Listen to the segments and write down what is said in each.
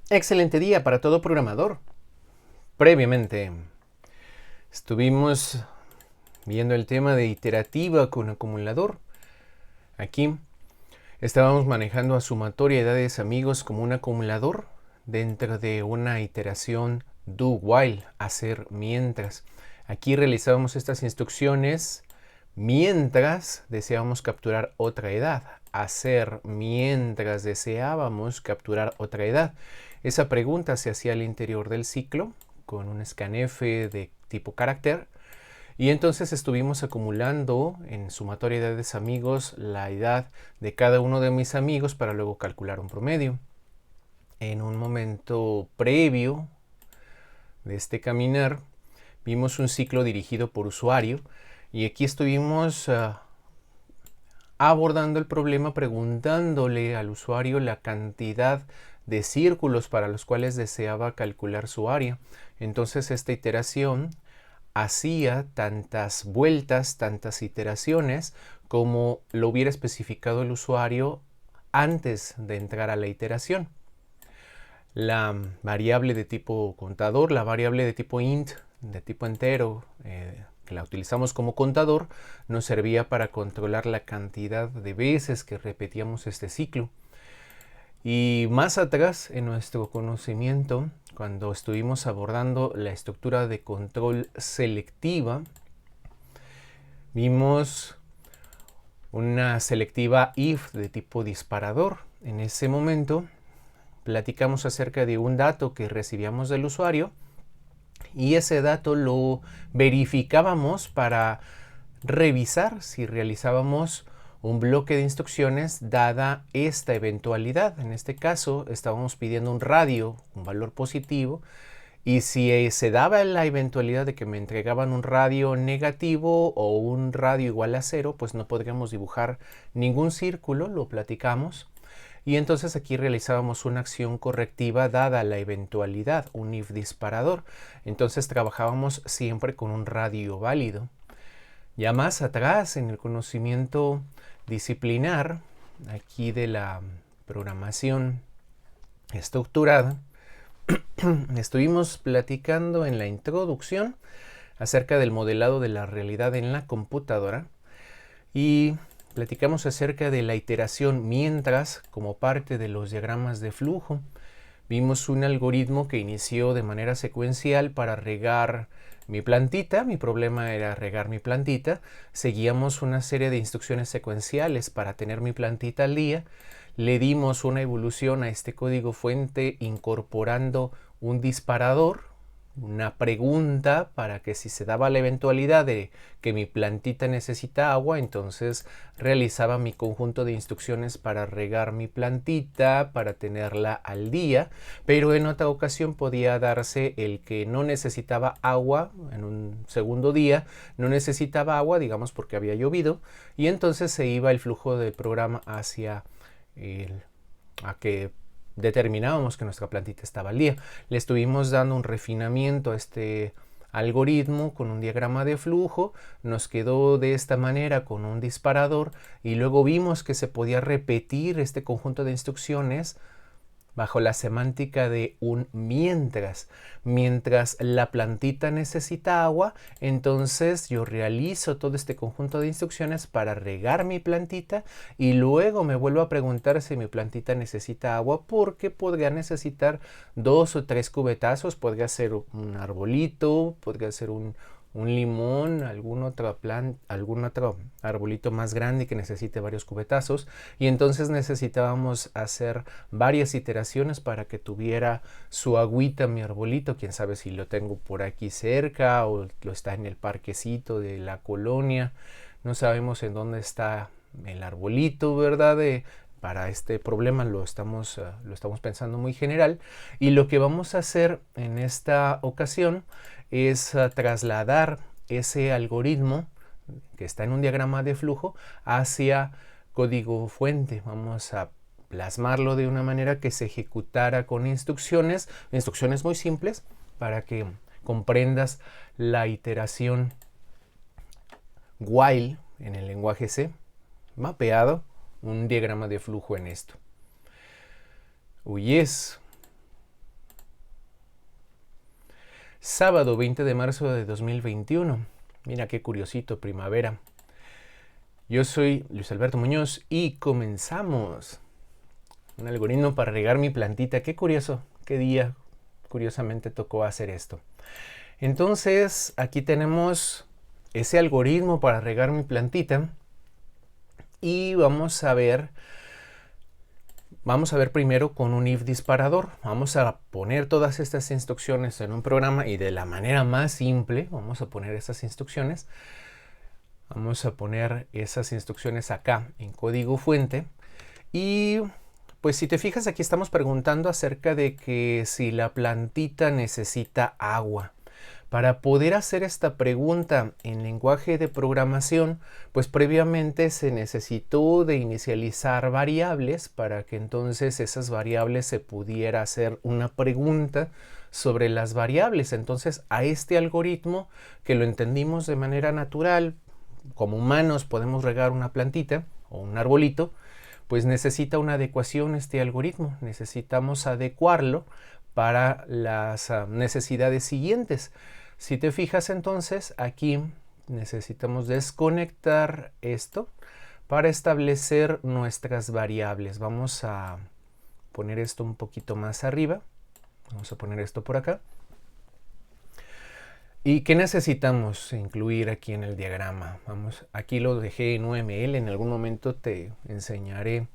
Excelente día para todo programador. Previamente estuvimos viendo el tema de iterativa con acumulador. Aquí estábamos manejando a sumatoria edades amigos como un acumulador dentro de una iteración do while, hacer mientras. Aquí realizábamos estas instrucciones mientras deseábamos capturar otra edad, hacer mientras deseábamos capturar otra edad. Esa pregunta se hacía al interior del ciclo con un scanf de tipo carácter y entonces estuvimos acumulando en sumatoria de edades amigos la edad de cada uno de mis amigos para luego calcular un promedio. En un momento previo de este caminar vimos un ciclo dirigido por usuario y aquí estuvimos abordando el problema preguntándole al usuario la cantidad de círculos para los cuales deseaba calcular su área. Entonces esta iteración hacía tantas vueltas, tantas iteraciones como lo hubiera especificado el usuario antes de entrar a la iteración. La variable de tipo contador, la variable de tipo int, de tipo entero, que la utilizamos como contador, nos servía para controlar la cantidad de veces que repetíamos este ciclo. Y más atrás en nuestro conocimiento, cuando estuvimos abordando la estructura de control selectiva, vimos una selectiva if de tipo disparador. En ese momento platicamos acerca de un dato que recibíamos del usuario y ese dato lo verificábamos para revisar si realizábamos un bloque de instrucciones dada esta eventualidad. En este caso estábamos pidiendo un radio, un valor positivo, y si se daba la eventualidad de que me entregaban un radio negativo o un radio igual a 0, pues no podríamos dibujar ningún círculo, lo platicamos. Y entonces aquí realizábamos una acción correctiva dada la eventualidad, un if disparador. Entonces trabajábamos siempre con un radio válido. Ya más atrás en el conocimiento disciplinar, aquí de la programación estructurada, estuvimos platicando en la introducción acerca del modelado de la realidad en la computadora y platicamos acerca de la iteración mientras como parte de los diagramas de flujo. Vimos un algoritmo que inició de manera secuencial para regar mi plantita. Mi problema era regar mi plantita. Seguíamos una serie de instrucciones secuenciales para tener mi plantita al día. Le dimos una evolución a este código fuente incorporando un disparador, una pregunta para que si se daba la eventualidad de que mi plantita necesita agua, entonces realizaba mi conjunto de instrucciones para regar mi plantita, para tenerla al día, pero en otra ocasión podía darse el que no necesitaba agua en un segundo día, no necesitaba agua, digamos porque había llovido, y entonces se iba el flujo del programa hacia a que determinábamos que nuestra plantita estaba al día. Le estuvimos dando un refinamiento a este algoritmo con un diagrama de flujo, nos quedó de esta manera con un disparador y luego vimos que se podía repetir este conjunto de instrucciones bajo la semántica de un mientras. Mientras la plantita necesita agua, entonces yo realizo todo este conjunto de instrucciones para regar mi plantita y luego me vuelvo a preguntar si mi plantita necesita agua porque podría necesitar 2 o 3 cubetazos, podría ser un arbolito, podría ser un limón, algún otro arbolito más grande que necesite varios cubetazos y entonces necesitábamos hacer varias iteraciones para que tuviera su agüita mi arbolito. Quién sabe si lo tengo por aquí cerca o lo está en el parquecito de la colonia, no sabemos en dónde está el arbolito, ¿verdad? Para este problema lo estamos pensando muy general y lo que vamos a hacer en esta ocasión es trasladar ese algoritmo que está en un diagrama de flujo hacia código fuente. Vamos a plasmarlo de una manera que se ejecutara con instrucciones muy simples para que comprendas la iteración while en el lenguaje C, mapeado un diagrama de flujo en esto. Yes. sábado 20 de marzo de 2021. Mira qué curiosito, primavera. Yo soy Luis Alberto Muñoz y comenzamos. Un algoritmo para regar mi plantita. Qué curioso, qué día curiosamente tocó hacer esto. Entonces, aquí tenemos ese algoritmo para regar mi plantita y vamos a ver primero con un if disparador. Vamos a poner todas estas instrucciones en un programa y de la manera más simple vamos a poner esas instrucciones. Vamos a poner esas instrucciones acá en código fuente. Y pues si te fijas, aquí estamos preguntando acerca de que si la plantita necesita agua. Para poder hacer esta pregunta en lenguaje de programación, pues previamente se necesitó de inicializar variables para que entonces esas variables se pudiera hacer una pregunta sobre las variables. Entonces a este algoritmo, que lo entendimos de manera natural, como humanos podemos regar una plantita o un arbolito, pues necesita una adecuación este algoritmo. Necesitamos adecuarlo para las necesidades siguientes. Si te fijas entonces, aquí necesitamos desconectar esto para establecer nuestras variables. Vamos a poner esto un poquito más arriba. Vamos a poner esto por acá. ¿Y qué necesitamos incluir aquí en el diagrama? Aquí lo dejé en UML. En algún momento te enseñaré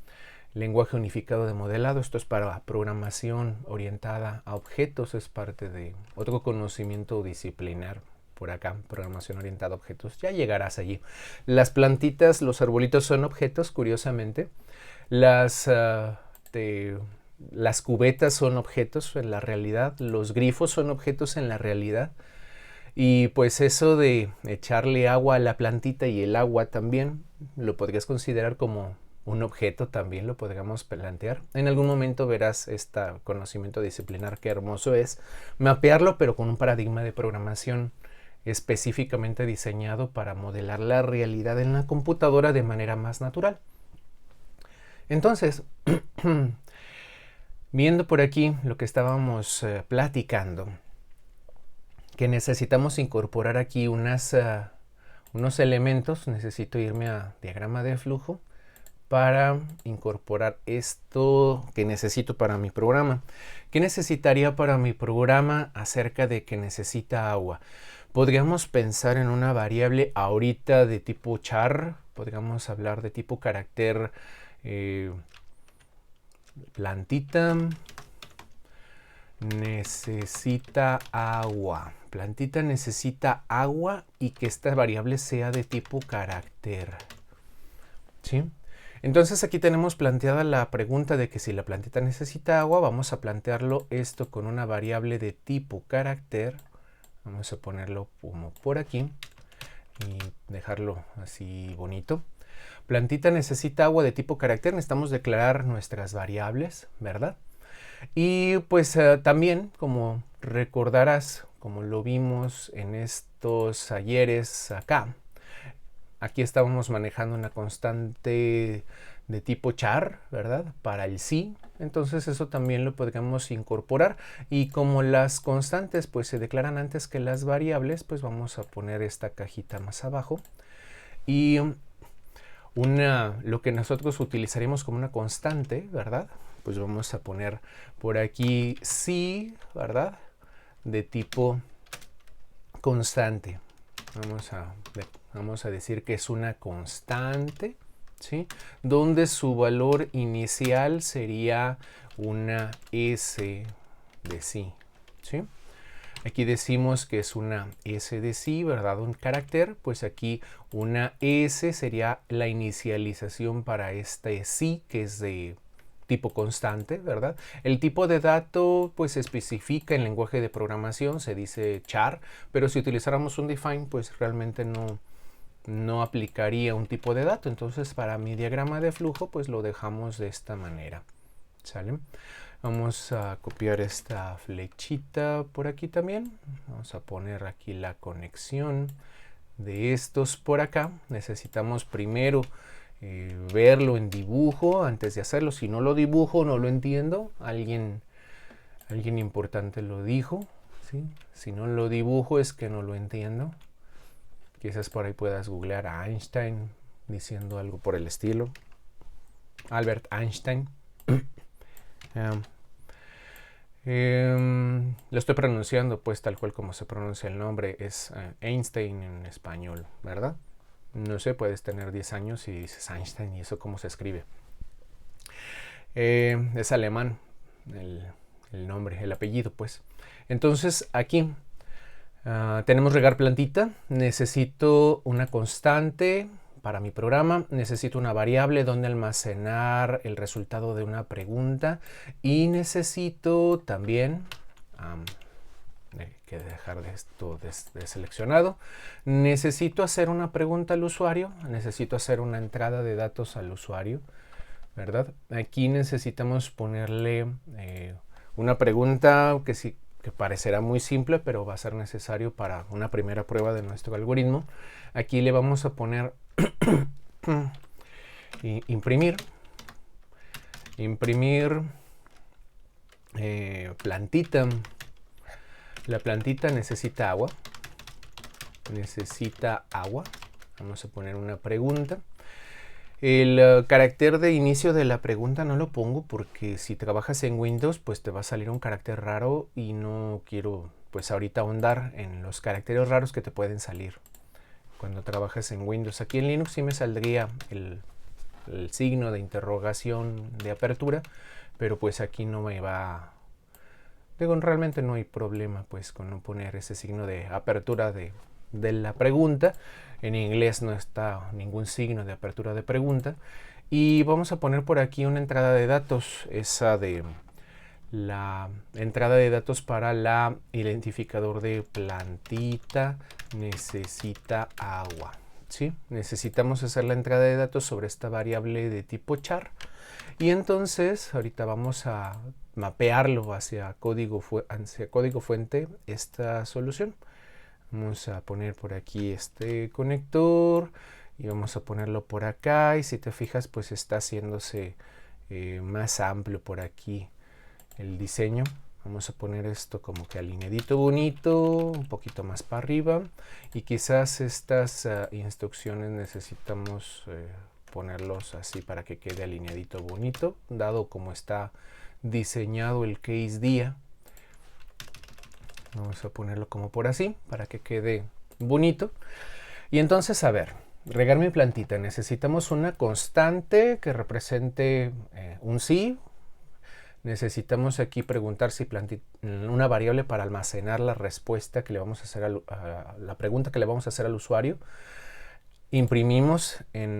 lenguaje unificado de modelado. Esto es para programación orientada a objetos. Es parte de otro conocimiento disciplinar por acá, programación orientada a objetos. Ya llegarás allí. Las plantitas, los arbolitos son objetos, curiosamente. Las cubetas son objetos en la realidad. Los grifos son objetos en la realidad. Y pues eso de echarle agua a la plantita y el agua también lo podrías considerar como un objeto, también lo podríamos plantear. En algún momento verás este conocimiento disciplinar, qué hermoso es mapearlo, pero con un paradigma de programación específicamente diseñado para modelar la realidad en la computadora de manera más natural. Entonces, viendo por aquí lo que estábamos platicando, que necesitamos incorporar aquí unos elementos. Necesito irme a diagrama de flujo para incorporar esto que necesito para mi programa. ¿Qué necesitaría para mi programa acerca de que necesita agua? Podríamos pensar en una variable ahorita de tipo char. Podríamos hablar de tipo carácter plantita necesita agua. Plantita necesita agua y que esta variable sea de tipo carácter. ¿Sí? Entonces aquí tenemos planteada la pregunta de que si la plantita necesita agua, vamos a plantearlo esto con una variable de tipo carácter. Vamos a ponerlo como por aquí y dejarlo así bonito. Plantita necesita agua de tipo carácter. Necesitamos declarar nuestras variables, ¿verdad? Y pues también, como recordarás, como lo vimos en estos ayeres acá, aquí estábamos manejando una constante de tipo char, ¿verdad? Para el sí. Entonces eso también lo podríamos incorporar. Y como las constantes pues se declaran antes que las variables, pues vamos a poner esta cajita más abajo. Y lo que nosotros utilizaremos como una constante, ¿verdad? Pues vamos a poner por aquí sí, ¿verdad? De tipo constante. Vamos a decir que es una constante, ¿sí? Donde su valor inicial sería una S de sí, ¿sí? Aquí decimos que es una S de sí, ¿verdad? Un carácter, pues aquí una S sería la inicialización para este sí, que es de tipo constante, ¿verdad? El tipo de dato pues se especifica en lenguaje de programación, se dice char, pero si utilizáramos un define pues realmente no aplicaría un tipo de dato. Entonces para mi diagrama de flujo pues lo dejamos de esta manera, ¿sale? Vamos a copiar esta flechita por aquí también. Vamos a poner aquí la conexión de estos por acá. Necesitamos primero verlo en dibujo antes de hacerlo. Si no lo dibujo, no lo entiendo. Alguien importante lo dijo. ¿sí? Si no lo dibujo es que no lo entiendo. Quizás por ahí puedas googlear a Einstein diciendo algo por el estilo. Albert Einstein. Lo estoy pronunciando pues tal cual como se pronuncia el nombre. Es Einstein en español, ¿verdad? No sé, puedes tener 10 años y dices Einstein, ¿y eso cómo se escribe? Es alemán el nombre, el apellido pues. Entonces aquí tenemos regar plantita. Necesito una constante para mi programa. Necesito una variable donde almacenar el resultado de una pregunta. Y necesito también que dejar esto deseleccionado. Necesito hacer una pregunta al usuario. Necesito hacer una entrada de datos al usuario, ¿verdad? Aquí necesitamos ponerle una pregunta que parecerá muy simple, pero va a ser necesario para una primera prueba de nuestro algoritmo. Aquí le vamos a poner imprimir plantita. La plantita necesita agua. Vamos a poner una pregunta. El carácter de inicio de la pregunta no lo pongo porque si trabajas en Windows pues te va a salir un carácter raro y no quiero pues ahorita ahondar en los caracteres raros que te pueden salir cuando trabajas en Windows. Aquí en Linux sí me saldría el signo de interrogación de apertura, pero pues aquí no me va... realmente no hay problema pues con no poner ese signo de apertura de la pregunta. En inglés no está ningún signo de apertura de pregunta. Y vamos a poner por aquí una entrada de datos, esa de la entrada de datos para la identificador de plantita necesita agua. ¿Sí? Necesitamos hacer la entrada de datos sobre esta variable de tipo char. Y entonces ahorita vamos a mapearlo hacia código fuente esta solución. Vamos a poner por aquí este conector y vamos a ponerlo por acá. Y si te fijas, pues está haciéndose más amplio por aquí el diseño. Vamos a poner esto como que alineadito bonito, un poquito más para arriba. Y quizás estas instrucciones necesitamos ponerlos así para que quede alineadito bonito, dado como está diseñado el case día. Vamos a ponerlo como por así, para que quede bonito. Y entonces, a ver, regar mi plantita. Necesitamos una constante que represente un sí. Necesitamos aquí preguntar si una variable para almacenar la respuesta que le vamos a hacer a la pregunta que le vamos a hacer al usuario. Imprimimos en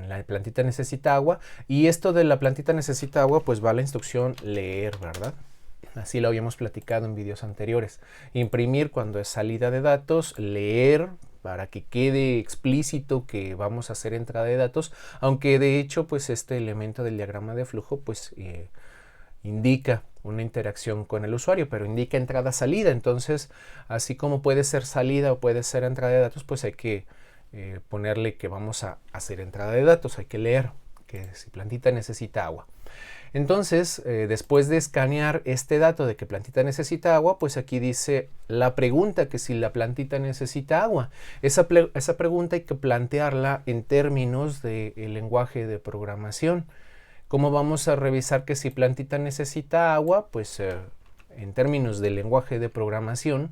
la plantita necesita agua. Y esto de la plantita necesita agua, pues va a la instrucción leer, ¿verdad? Así lo habíamos platicado en videos anteriores. Imprimir cuando es salida de datos, leer para que quede explícito que vamos a hacer entrada de datos, aunque de hecho pues este elemento del diagrama de flujo pues indica una interacción con el usuario, pero indica entrada-salida. Entonces, así como puede ser salida o puede ser entrada de datos, pues hay que ponerle que vamos a hacer entrada de datos, hay que leer que si plantita necesita agua. Entonces, después de escanear este dato de que plantita necesita agua, pues aquí dice la pregunta que si la plantita necesita agua. Esa pregunta hay que plantearla en términos del lenguaje de programación. ¿Cómo vamos a revisar que si plantita necesita agua? Pues en términos del lenguaje de programación,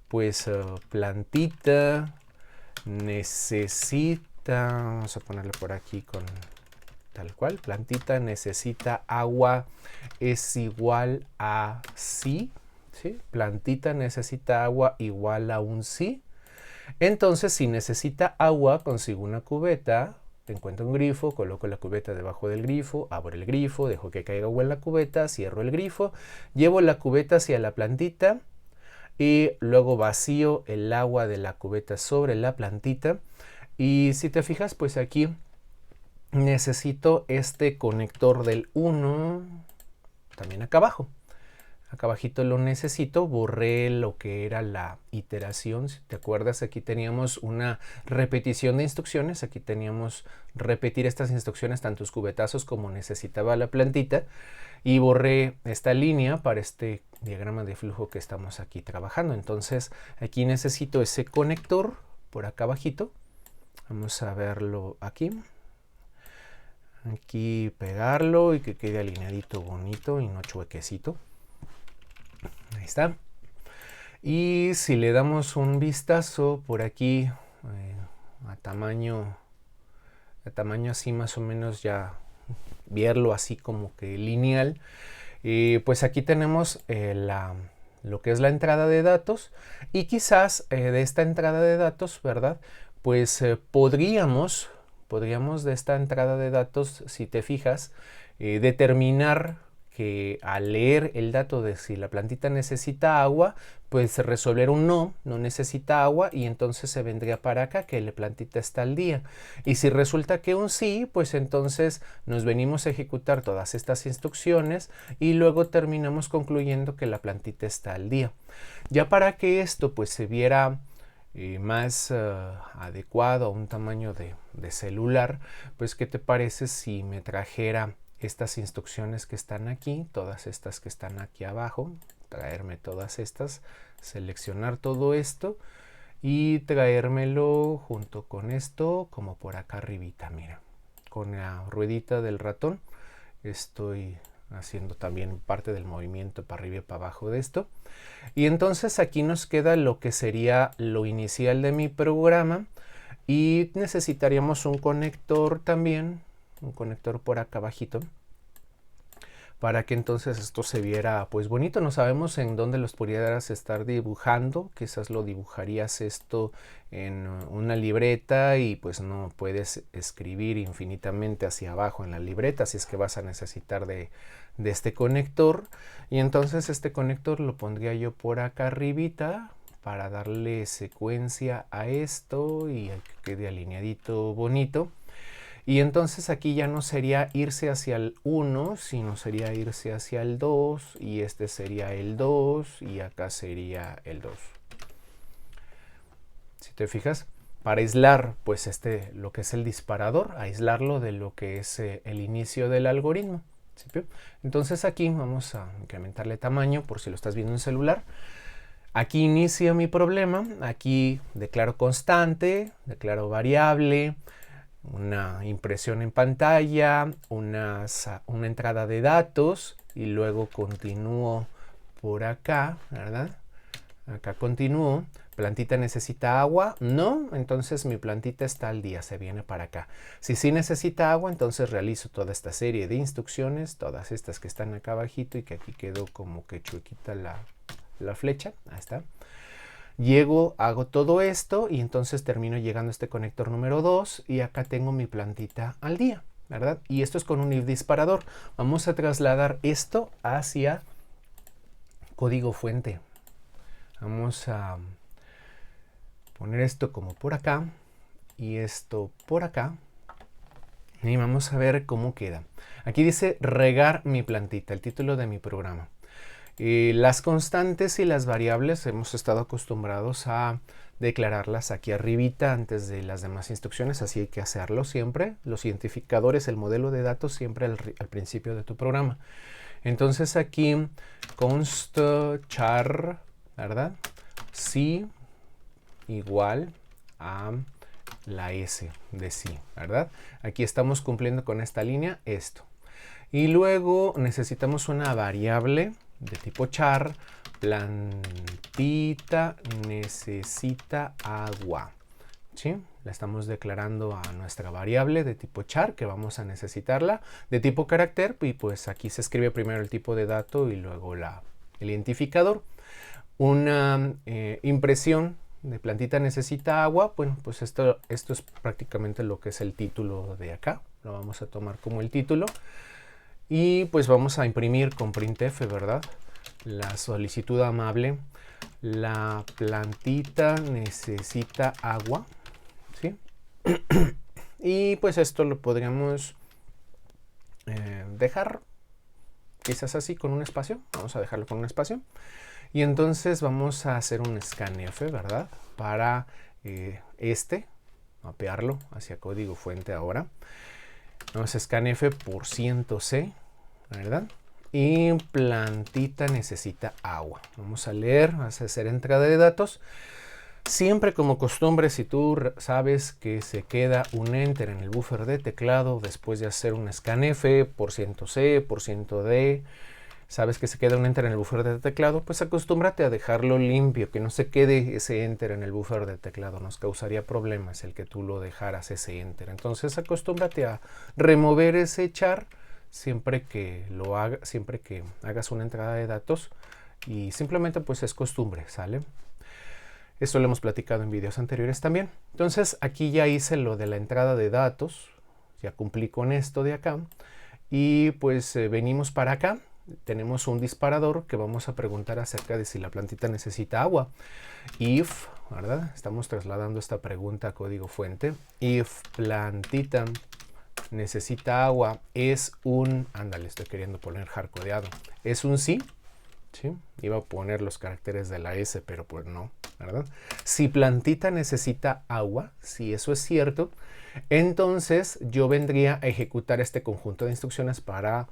pues plantita necesita, vamos a ponerle por aquí con tal cual, plantita necesita agua es igual a sí, ¿sí? Plantita necesita agua igual a un sí. Entonces, si necesita agua, consigo una cubeta, encuentro un grifo, coloco la cubeta debajo del grifo, abro el grifo, dejo que caiga agua en la cubeta, cierro el grifo, llevo la cubeta hacia la plantita y luego vacío el agua de la cubeta sobre la plantita. Y si te fijas, pues aquí necesito este conector del 1 también acá abajo. acá abajito lo necesito, borré lo que era la iteración. Si te acuerdas, aquí teníamos una repetición de instrucciones, aquí teníamos repetir estas instrucciones, tantos cubetazos como necesitaba la plantita, y borré esta línea para este diagrama de flujo que estamos aquí trabajando. Entonces aquí necesito ese conector por acá abajito. Vamos a verlo aquí. Aquí pegarlo y que quede alineadito bonito y no chuequecito. Ahí está. Y si le damos un vistazo por aquí a tamaño así más o menos, ya verlo así como que lineal, pues aquí tenemos lo que es la entrada de datos, y quizás de esta entrada de datos, ¿verdad? Pues podríamos de esta entrada de datos, si te fijas, determinar que al leer el dato de si la plantita necesita agua, pues resolver un no necesita agua, y entonces se vendría para acá que la plantita está al día. Y si resulta que un sí, pues entonces nos venimos a ejecutar todas estas instrucciones y luego terminamos concluyendo que la plantita está al día. Ya para que esto pues se viera más adecuado a un tamaño de celular, pues ¿qué te parece si me trajera estas instrucciones que están aquí, todas estas que están aquí abajo, traerme todas estas, seleccionar todo esto y traérmelo junto con esto como por acá arribita? Mira, con la ruedita del ratón estoy haciendo también parte del movimiento para arriba y para abajo de esto. Y entonces aquí nos queda lo que sería lo inicial de mi programa, y necesitaríamos un conector también, un conector por acá abajito, para que entonces esto se viera pues bonito. No sabemos en dónde los pudieras estar dibujando, quizás lo dibujarías esto en una libreta y pues no puedes escribir infinitamente hacia abajo en la libreta, así es que vas a necesitar de este conector, y entonces este conector lo pondría yo por acá arribita para darle secuencia a esto y que quede alineadito bonito. Y entonces aquí ya no sería irse hacia el 1, sino sería irse hacia el 2, y este sería el 2, y acá sería el 2. Si te fijas, para aislar pues lo que es el disparador, aislarlo de lo que es el inicio del algoritmo. ¿Sí? Entonces aquí vamos a incrementarle tamaño por si lo estás viendo en celular. Aquí inicia mi problema, aquí declaro constante, declaro variable, una impresión en pantalla, una entrada de datos, y luego continúo por acá, ¿verdad? Acá continúo. ¿Plantita necesita agua? No, entonces mi plantita está al día, se viene para acá. Si sí necesita agua, entonces realizo toda esta serie de instrucciones, todas estas que están acá abajito y que aquí quedó como que chuequita la flecha. Ahí está. Llego, hago todo esto y entonces termino llegando a este conector número 2 y acá tengo mi plantita al día, ¿verdad? Y esto es con un if disparador. Vamos a trasladar esto hacia código fuente. Vamos a poner esto como por acá y esto por acá. Y vamos a ver cómo queda. Aquí dice regar mi plantita, el título de mi programa. Las constantes y las variables hemos estado acostumbrados a declararlas aquí arribita antes de las demás instrucciones, así hay que hacerlo siempre. Los identificadores, el modelo de datos siempre al principio de tu programa. Entonces aquí const char, ¿verdad? Sí igual a la S de sí, ¿verdad? Aquí estamos cumpliendo con esta línea esto. Y luego necesitamos una variable de tipo char, plantita necesita agua, ¿sí? La estamos declarando a nuestra variable de tipo char, que vamos a necesitarla, de tipo carácter, y pues aquí se escribe primero el tipo de dato y luego el identificador. Una impresión de plantita necesita agua, bueno, pues esto es prácticamente lo que es el título de acá, lo vamos a tomar como el título. Y pues vamos a imprimir con printf, ¿verdad? La solicitud amable. La plantita necesita agua, ¿sí? Y pues esto lo podríamos dejar quizás así con un espacio, vamos a dejarlo con un espacio. Y entonces vamos a hacer un scanf, ¿verdad? Para mapearlo hacia código fuente ahora. Vamos a scanf por %C, ¿verdad? Y plantita necesita agua. Vamos a leer, vamos a hacer entrada de datos. Siempre como costumbre, si tú sabes que se queda un enter en el buffer de teclado después de hacer un scanf por %C, por %D, sabes que se queda un enter en el buffer de teclado, pues acostúmbrate a dejarlo limpio, que no se quede ese enter en el buffer de teclado. Nos causaría problemas el que tú lo dejaras ese enter. Entonces acostúmbrate a remover ese char siempre que hagas una entrada de datos, y simplemente pues es costumbre, ¿sale? Esto lo hemos platicado en videos anteriores también. Entonces aquí ya hice lo de la entrada de datos, ya cumplí con esto de acá, y pues venimos para acá. Tenemos un disparador que vamos a preguntar acerca de si la plantita necesita agua. If, ¿verdad? Estamos trasladando esta pregunta a código fuente. If plantita necesita agua es un... Ándale, estoy queriendo poner hardcodeado. Es un sí. ¿Sí? Iba a poner los caracteres de la S, pero pues no, ¿verdad? Si plantita necesita agua, si eso es cierto, entonces yo vendría a ejecutar este conjunto de instrucciones para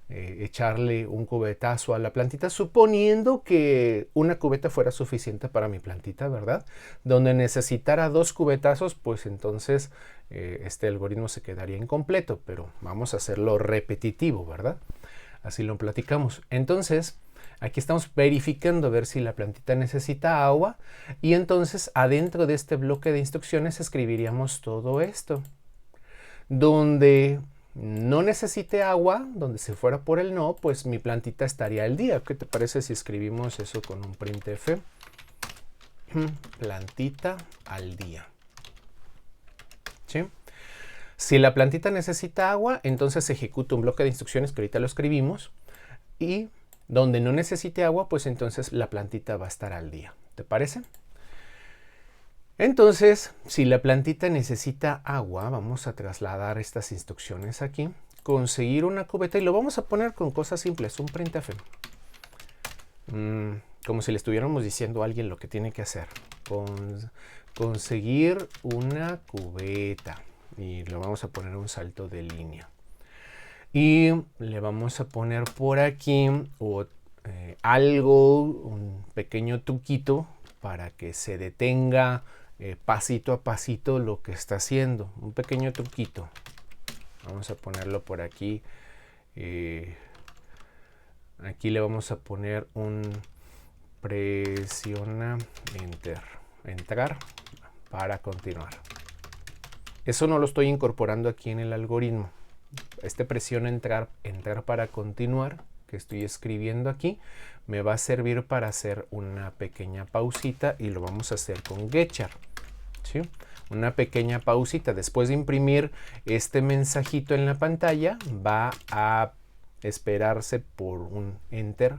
echarle un cubetazo a la plantita, suponiendo que una cubeta fuera suficiente para mi plantita, ¿verdad? Donde necesitara 2 cubetazos, pues entonces este algoritmo se quedaría incompleto, pero vamos a hacerlo repetitivo, ¿verdad? Así lo platicamos. Entonces, aquí estamos verificando a ver si la plantita necesita agua, y entonces adentro de este bloque de instrucciones escribiríamos todo esto. Donde no necesite agua, donde se fuera por el no, pues mi plantita estaría al día. ¿Qué te parece si escribimos eso con un printf? Plantita al día. ¿Sí? Si la plantita necesita agua, entonces ejecuto un bloque de instrucciones que ahorita lo escribimos, y donde no necesite agua, pues entonces la plantita va a estar al día. ¿Te parece? Entonces, si la plantita necesita agua, vamos a trasladar estas instrucciones aquí. Conseguir una cubeta, y lo vamos a poner con cosas simples, un printf. Como si le estuviéramos diciendo a alguien lo que tiene que hacer. Conseguir una cubeta. Y lo vamos a poner un salto de línea. Y le vamos a poner por aquí algo, un pequeño truquito para que se detenga pasito a pasito lo que está haciendo. Un pequeño truquito. Vamos a ponerlo por aquí. Aquí le vamos a poner un presiona enter. Entrar para continuar. Eso no lo estoy incorporando aquí en el algoritmo. Este presiona entrar para continuar que estoy escribiendo aquí me va a servir para hacer una pequeña pausita, y lo vamos a hacer con getchar. ¿Sí? Una pequeña pausita. Después de imprimir este mensajito en la pantalla, va a esperarse por un enter,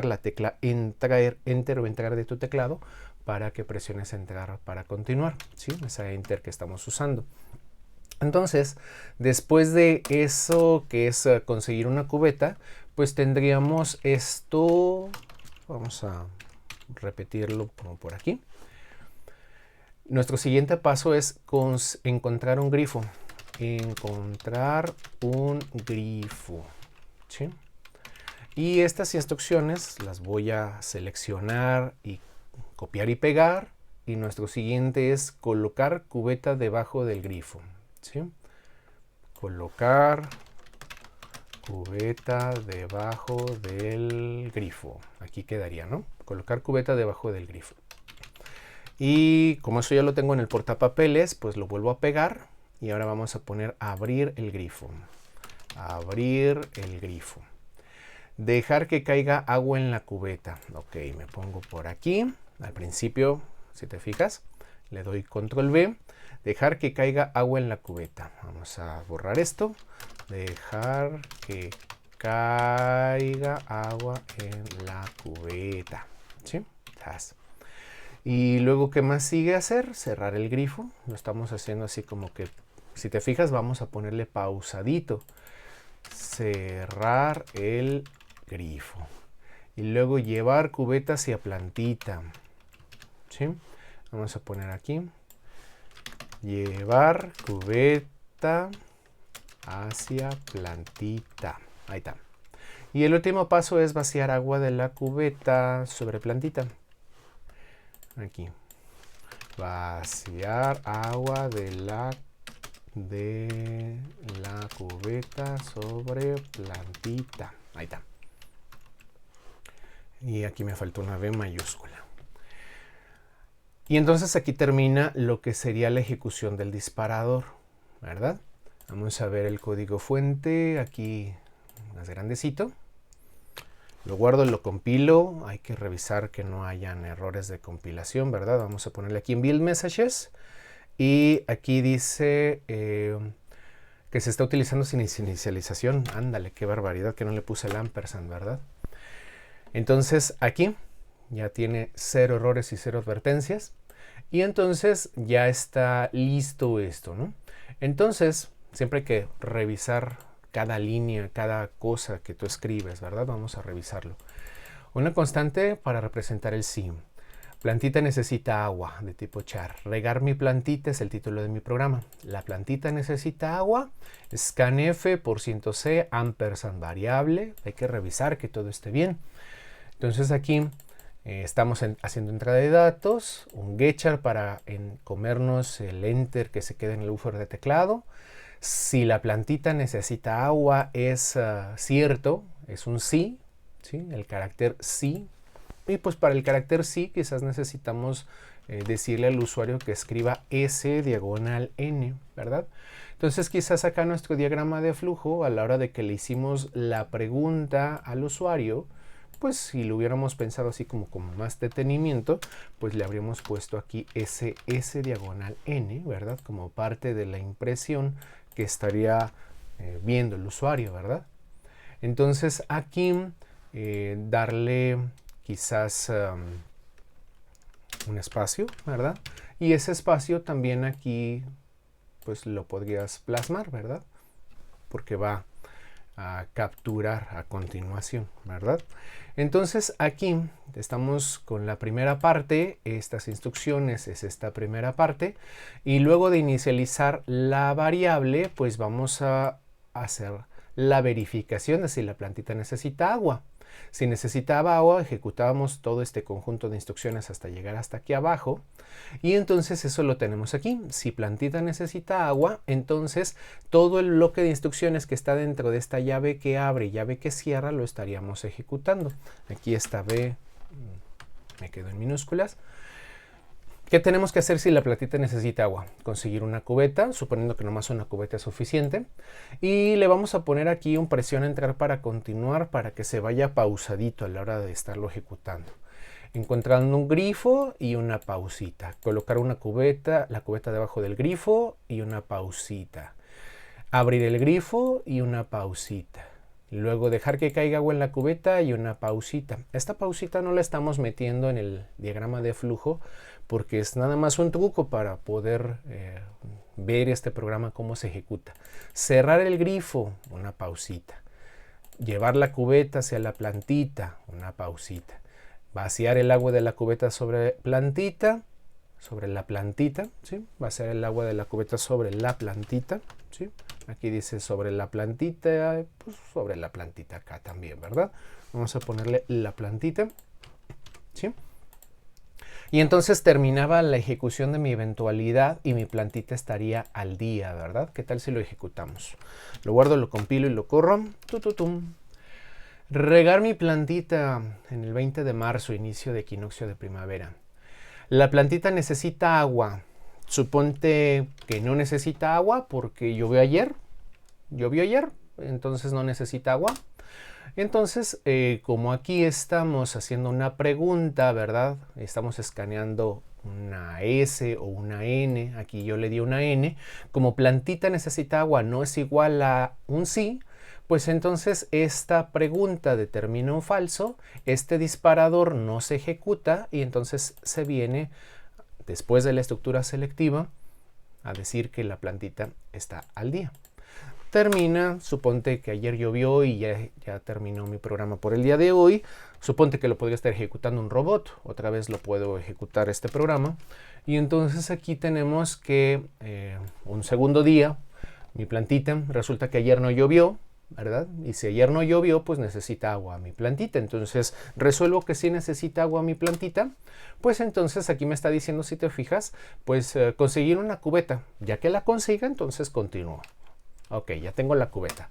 la tecla enter o entrar de tu teclado, para que presiones entrar para continuar. ¿Sí? Esa enter que estamos usando. Entonces, después de eso, que es conseguir una cubeta, pues tendríamos esto. Vamos a repetirlo como por aquí. Nuestro siguiente paso es encontrar un grifo. Encontrar un grifo. ¿Sí? Y estas instrucciones las voy a seleccionar y copiar y pegar. Y nuestro siguiente es colocar cubeta debajo del grifo. ¿Sí? Colocar cubeta debajo del grifo. Aquí quedaría, ¿no? Colocar cubeta debajo del grifo. Y como eso ya lo tengo en el portapapeles, pues lo vuelvo a pegar. Y ahora vamos a poner abrir el grifo. Abrir el grifo. Dejar que caiga agua en la cubeta. Ok, me pongo por aquí. Al principio, si te fijas, le doy control V. Dejar que caiga agua en la cubeta. Vamos a borrar esto. Dejar que caiga agua en la cubeta. ¿Sí? Y luego, ¿qué más sigue hacer? Cerrar el grifo. Lo estamos haciendo así como que, si te fijas, vamos a ponerle pausadito. cerrar el grifo. Y luego llevar cubeta hacia plantita. ¿Sí? Vamos a poner aquí. Llevar cubeta hacia plantita. Ahí está. Y el último paso es vaciar agua de la cubeta sobre plantita. Aquí. Vaciar agua de la cubeta sobre plantita. Ahí está. Y aquí me faltó una B mayúscula. Y entonces aquí termina lo que sería la ejecución del disparador, ¿verdad? Vamos a ver el código fuente, aquí más grandecito. Lo guardo, lo compilo. Hay que revisar que no hayan errores de compilación, ¿verdad? Vamos a ponerle aquí en Build Messages. Y aquí dice que se está utilizando sin inicialización. Ándale, qué barbaridad que no le puse el ampersand, ¿verdad? Entonces aquí ya tiene 0 errores y 0 advertencias. Y entonces ya está listo esto, ¿no? Entonces, siempre hay que revisar cada línea, cada cosa que tú escribes, ¿verdad? Vamos a revisarlo. Una constante para representar el sí. Plantita necesita agua de tipo char. Regar mi plantita es el título de mi programa. La plantita necesita agua. Scanf %c ampersand variable. Hay que revisar que todo esté bien. Entonces aquí estamos haciendo entrada de datos. Un getchar para comernos el enter que se queda en el buffer de teclado. Si la plantita necesita agua es cierto, es un sí, ¿sí? El carácter sí. Y pues para el carácter sí quizás necesitamos decirle al usuario que escriba S/N, ¿verdad? Entonces quizás acá nuestro diagrama de flujo, a la hora de que le hicimos la pregunta al usuario, pues si lo hubiéramos pensado así como con más detenimiento, pues le habríamos puesto aquí S/N, ¿verdad? Como parte de la impresión que estaría viendo el usuario, ¿verdad? Entonces aquí darle quizás un espacio, ¿verdad? Y ese espacio también aquí pues lo podrías plasmar, ¿verdad? Porque va a capturar a continuación, ¿verdad? Entonces aquí estamos con la primera parte, estas instrucciones es esta primera parte, y luego de inicializar la variable, pues vamos a hacer la verificación de si la plantita necesita agua. Si necesitaba agua, ejecutábamos todo este conjunto de instrucciones hasta llegar hasta aquí abajo. Y entonces eso lo tenemos aquí. Si plantita necesita agua, entonces todo el bloque de instrucciones que está dentro de esta llave que abre y llave que cierra lo estaríamos ejecutando. Aquí esta B me quedo en minúsculas. ¿Qué tenemos que hacer si la plantita necesita agua? Conseguir una cubeta, suponiendo que nomás una cubeta es suficiente. Y le vamos a poner aquí un presión entrar para continuar para que se vaya pausadito a la hora de estarlo ejecutando. Encontrando un grifo y una pausita. Colocar una cubeta, la cubeta debajo del grifo y una pausita. Abrir el grifo y una pausita. Luego dejar que caiga agua en la cubeta y una pausita. Esta pausita no la estamos metiendo en el diagrama de flujo porque es nada más un truco para poder ver este programa cómo se ejecuta. Cerrar el grifo, una pausita. Llevar la cubeta hacia la plantita, una pausita. Vaciar el agua de la cubeta sobre la plantita, ¿sí? Vaciar el agua de la cubeta sobre la plantita, ¿sí? Aquí dice sobre la plantita, pues sobre la plantita acá también, ¿verdad? Vamos a ponerle la plantita, ¿sí? Y entonces terminaba la ejecución de mi eventualidad y mi plantita estaría al día, ¿verdad? ¿Qué tal si lo ejecutamos? Lo guardo, lo compilo y lo corro. Regar mi plantita en el 20 de marzo, inicio de equinoccio de primavera. La plantita necesita agua. Suponte que no necesita agua porque llovió ayer, entonces no necesita agua. Entonces, como aquí estamos haciendo una pregunta, ¿verdad? Estamos escaneando una S o una N, aquí yo le di una N. Como plantita necesita agua no es igual a un sí, pues entonces esta pregunta determina un falso, este disparador no se ejecuta y entonces se viene, después de la estructura selectiva, a decir que la plantita está al día. termina, suponte que ayer llovió y ya terminó mi programa por el día de hoy. Suponte que lo podría estar ejecutando un robot, otra vez lo puedo ejecutar este programa. Y entonces aquí tenemos que un segundo día, mi plantita, resulta que ayer no llovió, ¿verdad? Y si ayer no llovió, pues necesita agua mi plantita. Entonces resuelvo que sí necesita agua mi plantita. Pues entonces aquí me está diciendo, si te fijas, pues conseguir una cubeta. Ya que la consiga, entonces continúo. Ok, ya tengo la cubeta.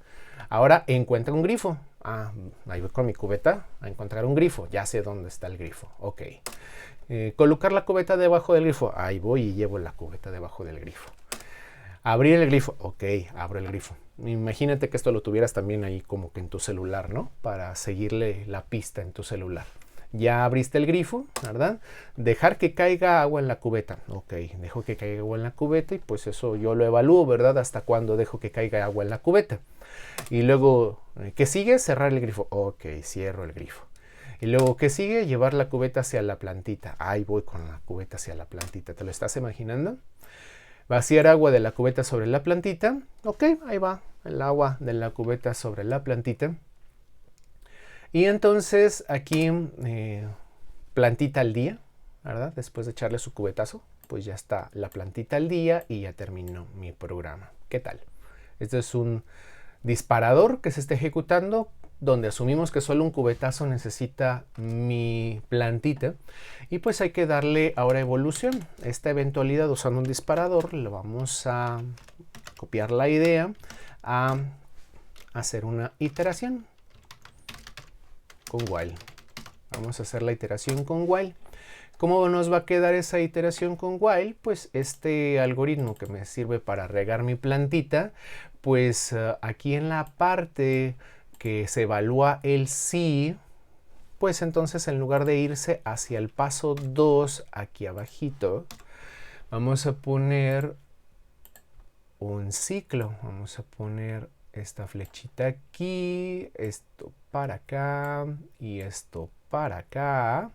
Ahora encuentra un grifo. Ahí voy con mi cubeta a encontrar un grifo. Ya sé dónde está el grifo. Ok. Colocar la cubeta debajo del grifo. Ahí voy y llevo la cubeta debajo del grifo. Abrir el grifo. Ok, abro el grifo. Imagínate que esto lo tuvieras también ahí como que en tu celular, ¿no? Para seguirle la pista en tu celular. Ya abriste el grifo, ¿verdad? Dejar que caiga agua en la cubeta. Ok, dejo que caiga agua en la cubeta y pues eso yo lo evalúo, ¿verdad? Hasta cuándo dejo que caiga agua en la cubeta. Y luego, ¿qué sigue? Cerrar el grifo. Ok, cierro el grifo. Y luego, ¿qué sigue? Llevar la cubeta hacia la plantita. Ahí voy con la cubeta hacia la plantita. ¿Te lo estás imaginando? Vaciar agua de la cubeta sobre la plantita. Ok, ahí va el agua de la cubeta sobre la plantita. Y entonces aquí plantita al día, ¿verdad? Después de echarle su cubetazo, pues ya está la plantita al día y ya terminó mi programa. ¿Qué tal? Este es un disparador que se está ejecutando donde asumimos que solo un cubetazo necesita mi plantita y pues hay que darle ahora evolución. Esta eventualidad usando un disparador le vamos a copiar la idea a hacer una iteración con while. Vamos a hacer la iteración con while. ¿Cómo nos va a quedar esa iteración con while? Pues este algoritmo que me sirve para regar mi plantita, pues aquí en la parte que se evalúa el sí, pues entonces en lugar de irse hacia el paso 2 aquí abajito, vamos a poner un ciclo. Vamos a poner esta flechita aquí, esto para acá y esto para acá.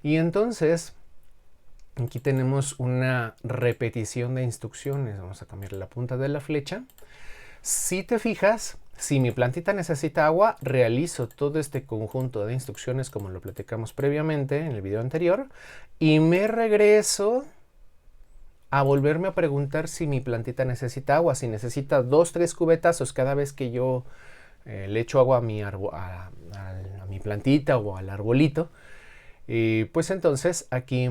Y entonces aquí tenemos una repetición de instrucciones. Vamos a cambiar la punta de la flecha. Si te fijas, si mi plantita necesita agua, realizo todo este conjunto de instrucciones como lo platicamos previamente en el video anterior y me regreso a volverme a preguntar si mi plantita necesita agua, si necesita 2, 3 cubetazos cada vez que yo le echo agua a mi plantita o al arbolito. Pues entonces aquí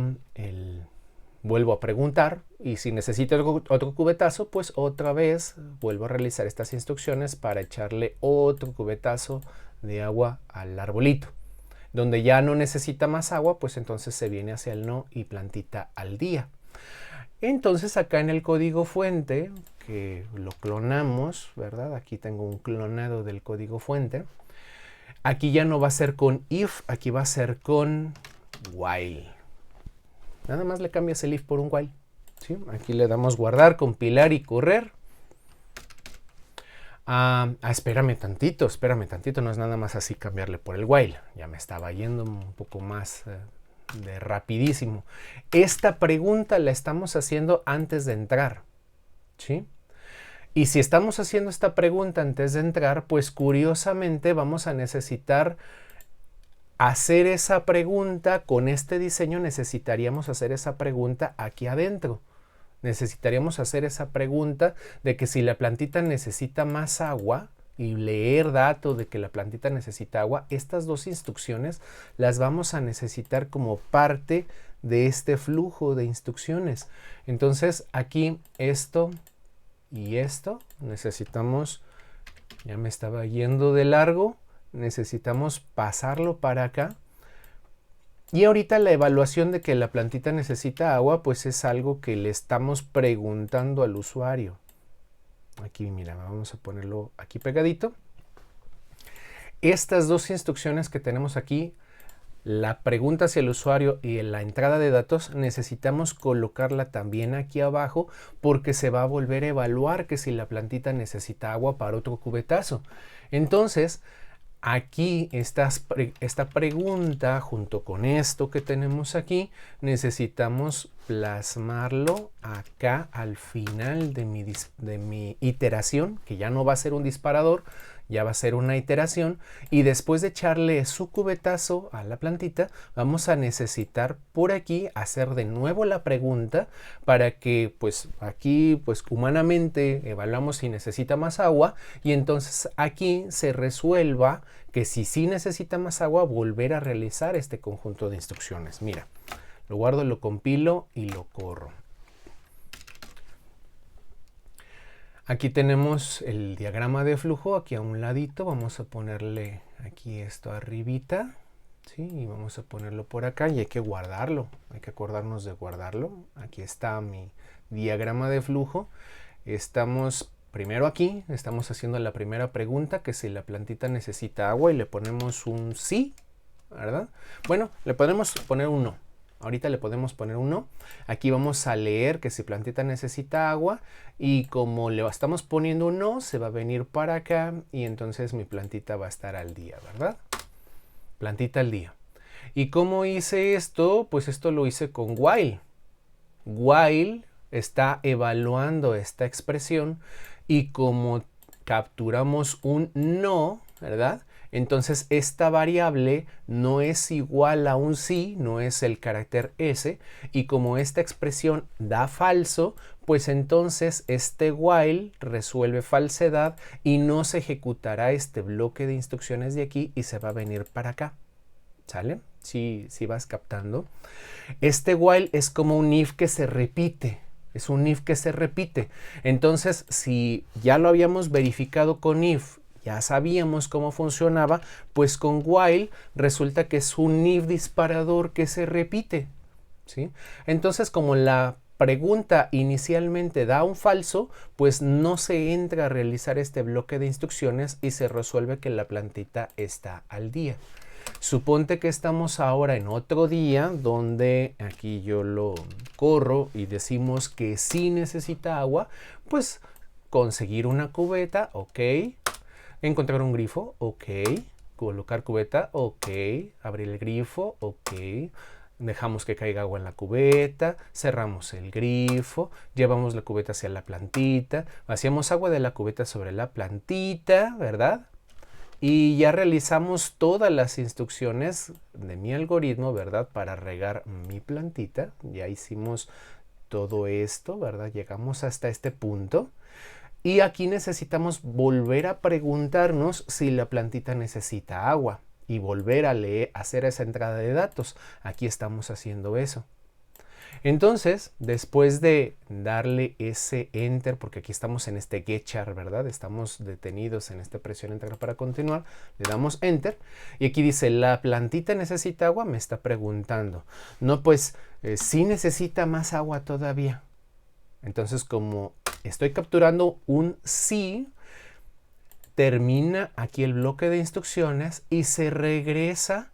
vuelvo a preguntar y si necesito otro cubetazo, pues otra vez vuelvo a realizar estas instrucciones para echarle otro cubetazo de agua al arbolito. Donde ya no necesita más agua, pues entonces se viene hacia el no y plantita al día. Entonces acá en el código fuente, que lo clonamos, ¿verdad? Aquí tengo un clonado del código fuente. Aquí ya no va a ser con if, aquí va a ser con while. Nada más le cambias el if por un while. ¿Sí? Aquí le damos guardar, compilar y correr. Espérame tantito, no es nada más así cambiarle por el while. Ya me estaba yendo un poco más de rapidísimo. Esta pregunta la estamos haciendo antes de entrar, ¿sí? Y si estamos haciendo esta pregunta antes de entrar, pues curiosamente vamos a necesitar hacer esa pregunta. Con este diseño necesitaríamos hacer esa pregunta aquí adentro. Necesitaríamos hacer esa pregunta de que si la plantita necesita más agua y leer datos de que la plantita necesita agua, estas dos instrucciones las vamos a necesitar como parte de este flujo de instrucciones. Entonces aquí esto y esto necesitamos, ya me estaba yendo de largo, necesitamos pasarlo para acá. Y ahorita la evaluación de que la plantita necesita agua, pues es algo que le estamos preguntando al usuario. Aquí, mira, vamos a ponerlo aquí pegadito. Estas dos instrucciones que tenemos aquí, la pregunta hacia el usuario y la entrada de datos, necesitamos colocarla también aquí abajo porque se va a volver a evaluar que si la plantita necesita agua para otro cubetazo. Entonces, Aquí esta pregunta, junto con esto que tenemos aquí, necesitamos plasmarlo acá al final de mi iteración, que ya no va a ser un disparador, ya va a ser una iteración, y después de echarle su cubetazo a la plantita, vamos a necesitar por aquí hacer de nuevo la pregunta para que pues aquí pues humanamente evaluamos si necesita más agua, y entonces aquí se resuelva que si sí necesita más agua, volver a realizar este conjunto de instrucciones. Mira, lo guardo, lo compilo y lo corro. Aquí tenemos el diagrama de flujo, aquí a un ladito. Vamos a ponerle aquí esto arribita, ¿sí? Y vamos a ponerlo por acá y hay que guardarlo. Hay que acordarnos de guardarlo. Aquí está mi diagrama de flujo. Estamos primero aquí, estamos haciendo la primera pregunta, que si la plantita necesita agua, y le ponemos un sí, ¿verdad? Bueno, le podemos poner un no. Ahorita le podemos poner un no. Aquí vamos a leer que si plantita necesita agua, y como le estamos poniendo un no, se va a venir para acá y entonces mi plantita va a estar al día, ¿verdad? Plantita al día. ¿Y cómo hice esto? Pues esto lo hice con while. While está evaluando esta expresión, y como capturamos un no, ¿verdad? Entonces esta variable no es igual a un sí, no es el carácter S, y como esta expresión da falso, pues entonces este while resuelve falsedad y no se ejecutará este bloque de instrucciones de aquí y se va a venir para acá. ¿Sale? Sí, vas captando. Este while es como un if que se repite. Es un if que se repite. Entonces, si ya lo habíamos verificado con if, ya sabíamos cómo funcionaba, pues con while resulta que es un if disparador que se repite, ¿sí? Entonces, como la pregunta inicialmente da un falso, pues no se entra a realizar este bloque de instrucciones y se resuelve que la plantita está al día. Suponte que estamos ahora en otro día donde aquí yo lo corro y decimos que sí necesita agua, pues conseguir una cubeta, ok. Encontrar un grifo, ok. Colocar cubeta, ok. Abrir el grifo, ok. Dejamos que caiga agua en la cubeta, cerramos el grifo, llevamos la cubeta hacia la plantita, vaciamos agua de la cubeta sobre la plantita, ¿verdad? Y ya realizamos todas las instrucciones de mi algoritmo, ¿verdad? Para regar mi plantita. Ya hicimos todo esto, ¿verdad? Llegamos hasta este punto. Y aquí necesitamos volver a preguntarnos si la plantita necesita agua. Y volver a hacer esa entrada de datos. Aquí estamos haciendo eso. Entonces, después de darle ese enter, porque aquí estamos en este getchar, ¿verdad? Estamos detenidos en esta presión enter para continuar, le damos enter, y aquí dice, ¿la plantita necesita agua? Me está preguntando. No, pues, sí necesita más agua todavía. Entonces, como estoy capturando un sí, termina aquí el bloque de instrucciones y se regresa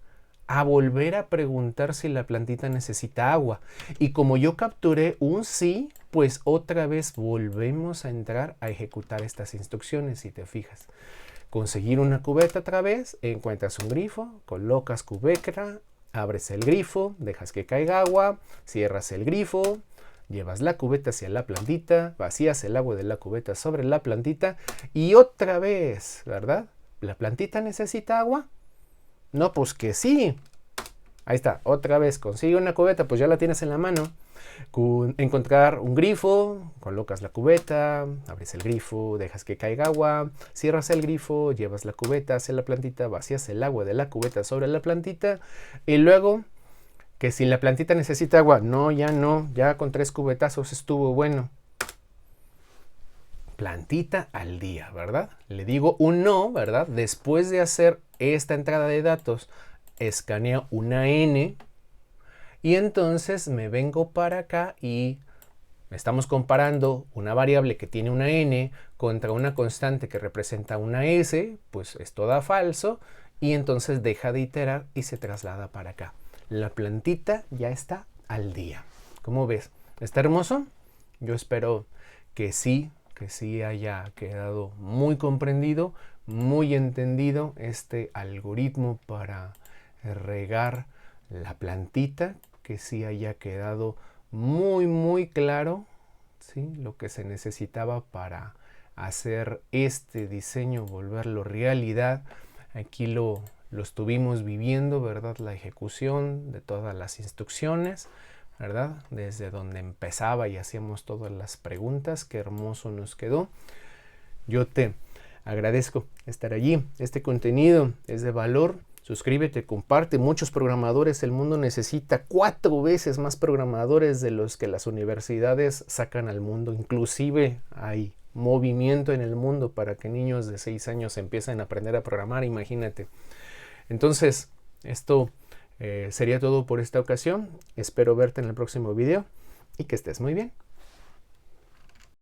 a volver a preguntar si la plantita necesita agua. Y como yo capturé un sí, pues otra vez volvemos a entrar a ejecutar estas instrucciones, si te fijas. Conseguir una cubeta otra vez, encuentras un grifo, colocas cubeta, abres el grifo, dejas que caiga agua, cierras el grifo, llevas la cubeta hacia la plantita, vacías el agua de la cubeta sobre la plantita y otra vez, ¿verdad? ¿La plantita necesita agua? No, pues que sí. Ahí está, otra vez, consigue una cubeta, pues ya la tienes en la mano. Encontrar un grifo, colocas la cubeta, abres el grifo, dejas que caiga agua, cierras el grifo, llevas la cubeta hacia la plantita, vacías el agua de la cubeta sobre la plantita y luego que si la plantita necesita agua, no, ya con 3 cubetazos estuvo bueno. Plantita al día, ¿verdad? Le digo un no, ¿verdad? Después de hacer esta entrada de datos, escaneo una N y entonces me vengo para acá y estamos comparando una variable que tiene una N contra una constante que representa una S, pues esto da falso y entonces deja de iterar y se traslada para acá. La plantita ya está al día. ¿Cómo ves? ¿Está hermoso? Yo espero que sí haya quedado muy comprendido, muy entendido este algoritmo para regar la plantita, que sí haya quedado muy claro, ¿sí?, lo que se necesitaba para hacer este diseño, volverlo realidad. Aquí lo estuvimos viviendo, ¿verdad? La ejecución de todas las instrucciones, ¿verdad? Desde donde empezaba y hacíamos todas las preguntas. Qué hermoso nos quedó. Yo te agradezco estar allí. Este contenido es de valor. Suscríbete, comparte. Muchos programadores. El mundo necesita 4 veces más programadores de los que las universidades sacan al mundo. Inclusive hay movimiento en el mundo para que niños de 6 años empiecen a aprender a programar. Imagínate. Entonces, esto sería todo por esta ocasión. Espero verte en el próximo video y que estés muy bien.